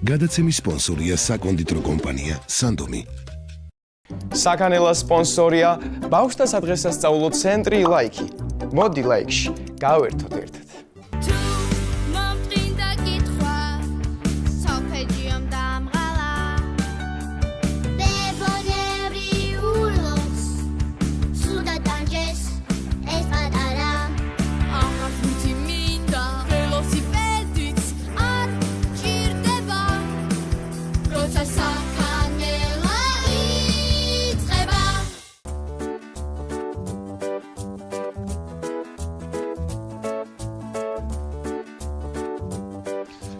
გადაცემის სპონსორია საკონდიტრო კომპანია სანდომი. საკანელას სპონსორია ბავშვთა სადღესასწაულო ცენტრი ლაიქი. მოდი ლაიქში, გავერთოთ ერთად.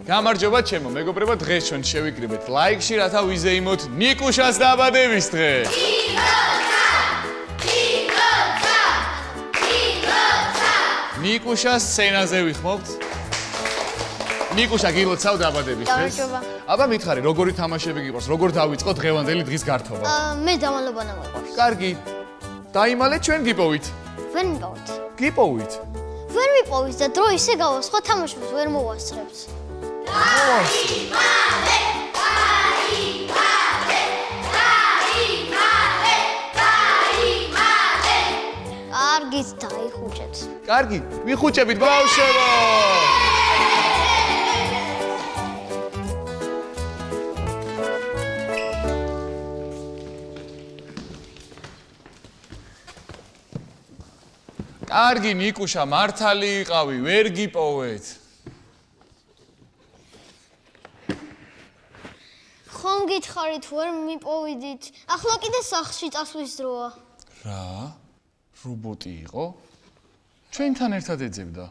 გამარჯობა ჩემო მეგობრებო, დღეს ჩვენ შევიკრიბეთ ლაიქში, რათა ვიზეიმოთ ნიკუშას დაბადების დღე. ნიკუშას სცენაზე ვიხმობთ. ნიკუშა გილოცავ დაბადების დღეს. აბა მითხარი, როგორი თამაშები გიყვარს, როგორ დავიწყოთ დღევანდელი დღის გართობა? მე დამალობანა მოყვარს. კარგი. დაიმალეთ ჩვენ გიპოვით. ვერ მიპოვით. გიპოვით. ვერ მიპოვით და დრო ისე გავა, სხვა თამაშებს ვერ მოვასწრებს. კარგით დაიხუჭეთ. კარგი, ვიხუჭებით ბავშვებო. კარგი ნიკუშა, მართალი იყავი, ვერ გიპოვეთ. ხომ გითხარით ვერ მიპოვიდით? ახლა კიდე სახლში წასვლის დროა. რა? რობოტი იყო? ჩვენთან ერთად ეძებდა.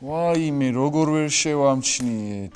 ვაიმე, როგორ ვერ შევამჩნიეთ.